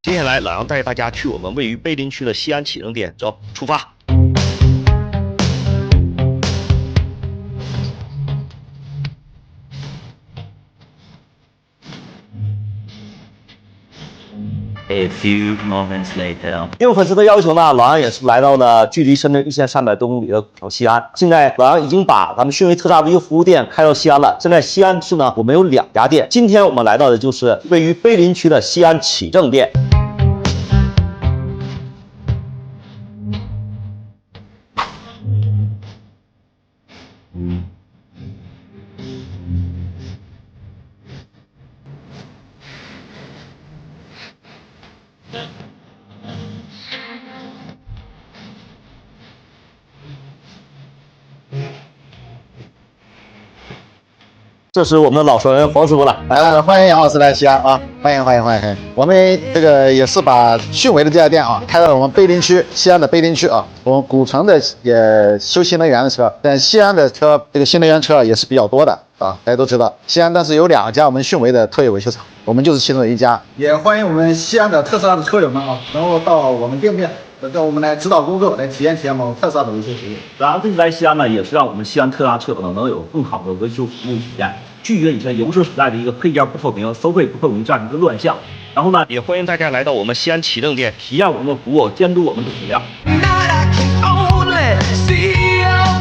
接下来，老杨带大家去我们位于碑林区的西安启正店，走，出发。A few moments later， 应粉丝的要求呢，老杨也是来到了距离深圳1300多公里的古城西安。现在老杨已经把咱们讯威特斯拉的一个服务店开到西安了。现在西安市呢，我们有2家店。今天我们来到的就是位于碑林区的西安启正店。这是我们的老熟人黄师傅了，欢迎杨老师来西安啊！欢迎！我们这个也是把讯威的这家店啊开到了我们碑林区，西安的碑林区啊。我们古城的也修新能源的车，但西安的车这个新能源车也是比较多的啊。大家都知道，西安但是有2家我们讯威的特约维修厂，我们就是其中的一家。也欢迎我们西安的特斯拉的车友们啊，能够到我们店面。跟我们来指导工作，来体验我们特斯拉的维修服务。然后这次来西安呢，也是让我们西安特斯拉车友能有更好的维修服务体验，拒绝以前油车时代的一个配件不透明、收费不透明这样一个乱象。然后呢，也欢迎大家来到我们西安启正店，体验我们的服务，监督我们的质量。